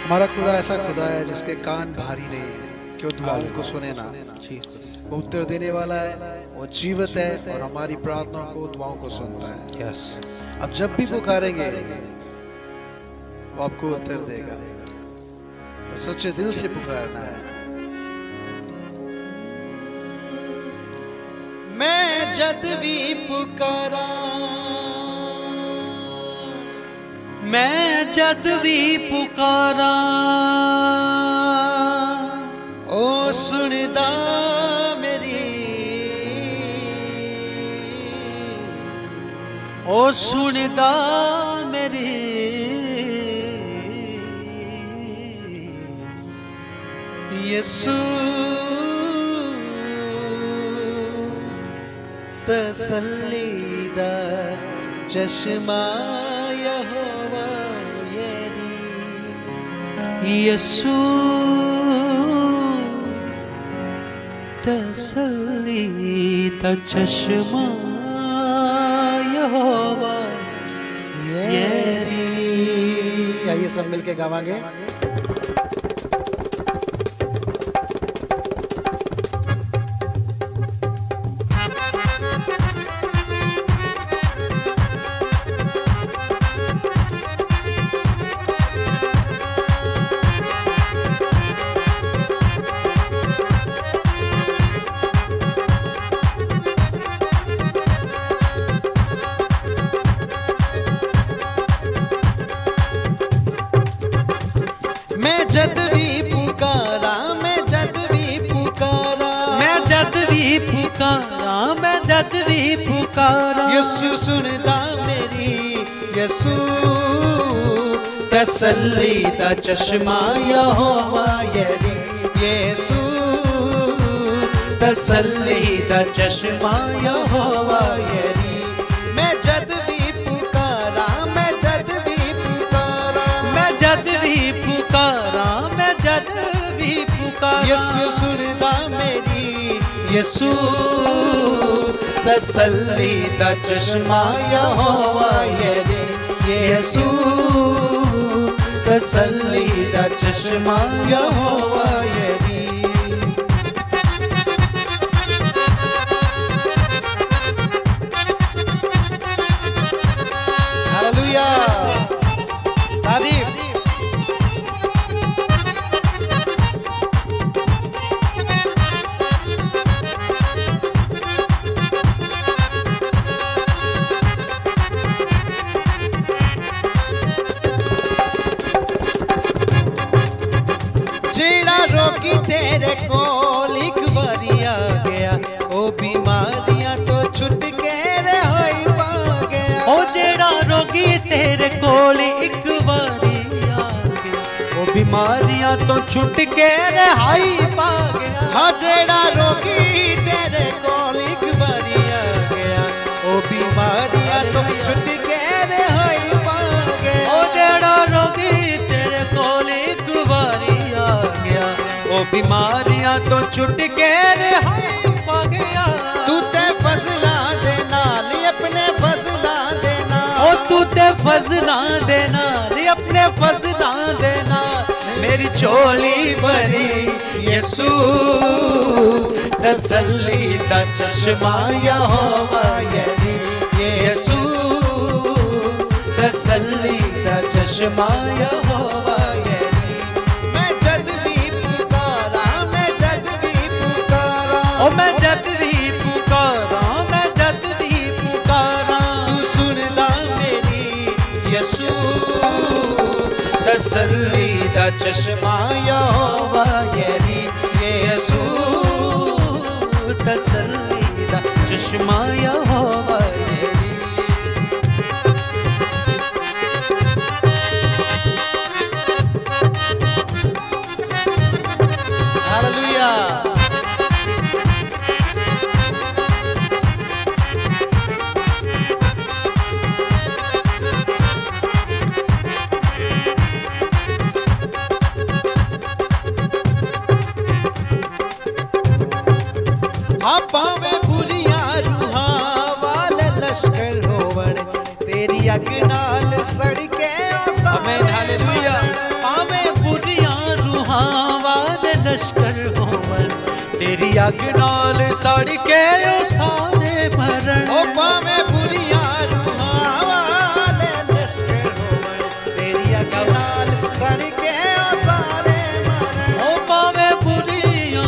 हमारा खुदा ऐसा खुदा है जिसके कान भारी नहीं है, क्यों दुआओं को सुने ना। वो उत्तर देने वाला है, वो जीवित है और हमारी प्रार्थनाओं को, दुआओं को सुनता है। यस, अब जब भी पुकारेंगे वो आपको उत्तर देगा। तो सच्चे दिल से पुकारना है। मैं जद भी पुकारा, मैं जद भी पुकारा, ओ सुनदा मेरी, ओ सुनदा मेरी, यीशु तसल्ली दा चश्मा यहोवा येरी, यीशु तसल्ली दा चश्मा यहोवा येरी। आइए सब मिलके गावांगे। मैं जद भी पुकारा, मैं जद भी पुकारा, मैं जद भी पुकारा, मैं जद भी पुकारा, यीशु सुनदा मेरी, यीशु तसल्ली दा चश्मा यहोवा येरी, यीशु तसल्ली दा चश्मा यहोवा येरी। मैं जद भी पुकारा, मैं जद भी पुकारा, मैं जद भी पुकारा, मैं जद भी पुकारा, यीशु सुनदा मेरी, यीशु तसल्ली दा चश्मा यहोवा येरी, यीशु तसल्ली दा चश्मा यहोवा येरी। हालेलुया, तारीफ। जेड़ा रोगी तेरे कोल एक बारी आ गया, ओ बीमारियां तो छुट के रहाई पा गया। ओ जेड़ा रोगी तेरे कोल एक बारी आ गया, ओ बीमारियां तो छुट के रिहाई पा गया। हाँ, जेड़ा रोगी तेरे कोल एक बारी आ गया, ओ बीमारियां तो छुट के रहाई पा गया। ओ जेड़ा रोगी तेरे कोल एक बारी आ गया, ओ बीमारियां तो छुट के रिहाई पा गया। तू ते फजला दे नाल, अपने फजला दे नाल, ओ तू ते फजला देना, अपने फजला देना, मेरी चोली भरी, यीशु तसल्ली दा चश्मा यहोवा येरी, यीशु तसल्ली दा चश्मा यहोवा येरी। मैं जद भी पुकारा, मैं जद भी पुकारा, ओ मैं जद भी पुकारा, मैं जद भी पुकारा, तू सुनदा मेरी, यीशु तसल्ली दा चश्मा यहोवा येरी, यीशु तसल्ली दा चश्मा यहोवा येरी। हालेलुया। हाँ, पावे बुरिया रूहां वाले लश्कर होवण, तेरी अग नाल सड़ के आमीन, हालेलुया। पावे बुर अग नाल सड़ के ओ सारे मरण ओ भावे बुरिया रूहां वाले लश्कर होवन तेरी अग नाल सड़ के ओ सारे मरण ओ भावे बुरिया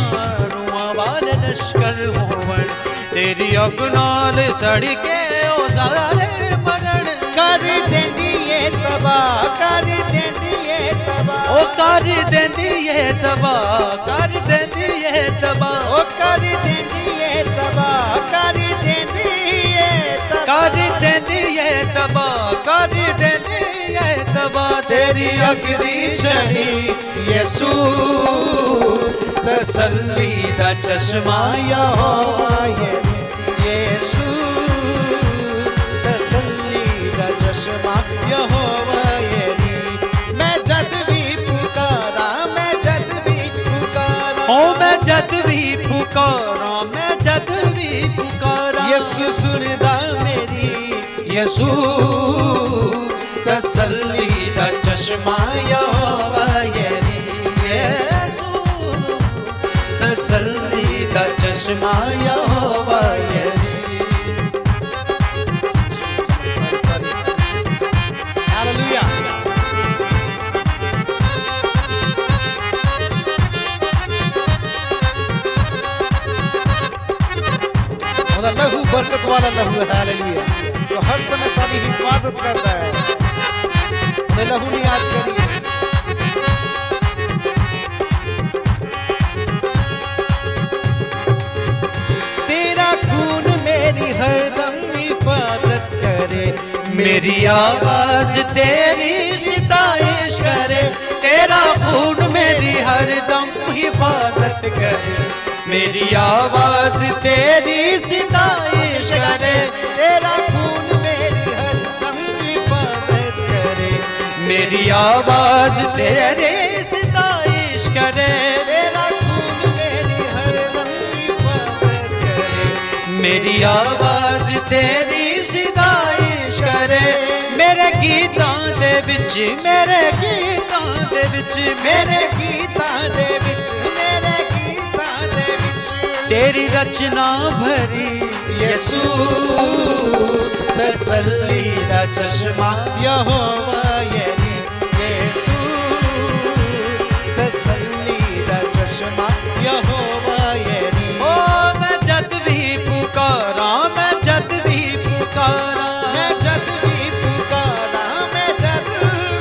रूहां वाले लश्कर होवन तेरी अग नाल सड़ के ओ सारे मरण कर देंदी ये तबाह कर देंदी ये तबाह ओ कर देंदी ये तबाह कर देंदी ये तबाह ओ कर देंदी ये तबाह कर देंदी ये तबाह कर देंदी ये तबाह कर देंदी ये तबाह तेरी अग दी छड़ी यसू तसल्ली दा चश्मा यहोवा यसू तसल्ली दा चश्मा यहोवा यरी मैं जद भी पुकारा मैं जद भी पुकारा ओ मैं जद भी पुकारा मैं जद भी पुकारा यसू सुनदा मेरी यसू तसल्ली दा चश्मा यहोवा यरी यसू तसल्ली दा चश्मा यहोवा यरी हालेलुया और लहू बरकत वाला लहू है हालेलुया जो हर समय सारी हिफाजत करता है तो लहू ने याद करिए तेरा खून मेरी हरदम हिफाजत करे मेरी आवाज तेरी सिताइश करे तेरा खून मेरी हरदम हिफाजत करे मेरी आवाज तेरी सिताइश करे तेरा खून मेरी हरदम हिफाजत करे मेरी आवाज तेरी सिताइश करे तेरा खून मेरी हरदम हिफाजत करे मेरी आवाज तेरी सिताइश करे मेरे गीतां दे विच मेरे गीतां दे विच मेरे गीतां दे विच मेरे गीतां दे विच तेरी रचना भरी यसू तसल्ली दा चश्मा यहोवा यरी यसू तसल्ली दा चश्मा यहोवा यरी ओ मैं जद भी पुकारा मैं जद भी पुकारा मैं जद भी पुकारा मैं जद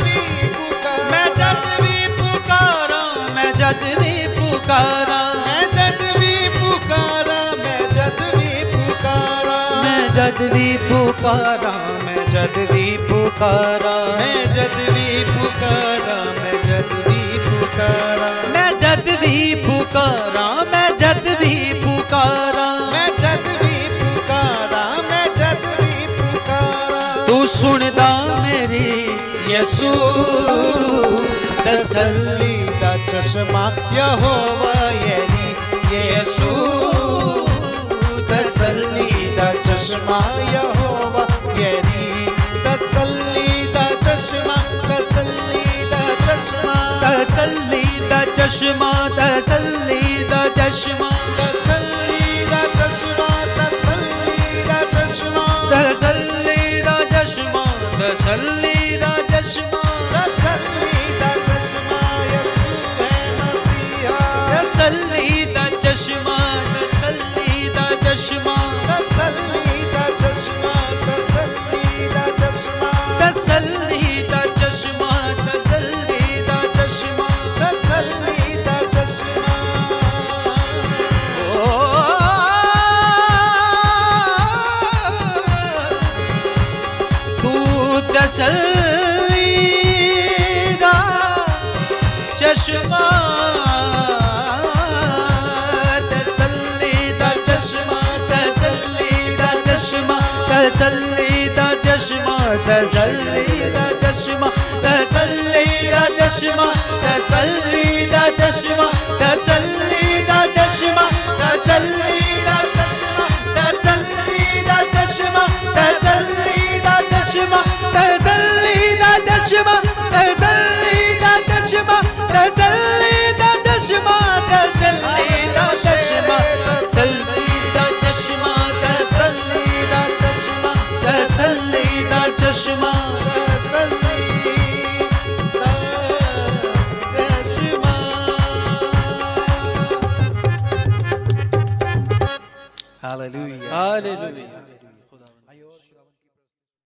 भी पुकारा मैं जद भी पुकारा मैं जद भी पुकारा मैं जद भी पुकारा मैं जद भी पुकारा मैं जद भी पुकारा मैं जद भी पुकारा मैं जद भी पुकारा मैं जद भी पुकारा मैं जद भी पुकारा मैं जद भी पुकारा मैं जद भी पुकारा मैं जद भी पुकारा तू सुनदा मेरी यसू तसल्ली दा चश्मा यहोवा यरी यसू तसल्ली दा चश्मा यहोवा यरी तसल्ली दा चश्मा तसल्ली दा चश्मा तसल्ली दा चश्मा तसल्ली दा चश्मा तसल्ली दा चश्मा तसल्ली दा चश्मा तसल्ली दा चश्मा तसल्ली दा चश्मा तसल्ली दा चश्मा यसू है मसीहा तसल्ली दा चश्मा तसल्ली दा चश्मा तसल्ली दा चश्मा तसल्ली दा चश्मा तसल्ली दा चश्मा तसल्ली दा चश्मा तसल्ली दा चश्मा ओ तू तसल्ली दा चश्मा तसल्ली दा चश्मा तसल्ली दा चश्मा तसल्ली दा चश्मा तसल्ली दा चश्मा तसल्ली दा चश्मा तसल्ली दा चश्मा तसल्ली दा चश्मा तसल्ली दा चश्मा तसल्ली दा चश्मा तसल्ली दा चश्मा तसल्ली दा चश्मा तसल्ली दा चश्मा तसल्ली दा चश्मा तसल्ली दा चश्मा हालेलुया। हालेलुया।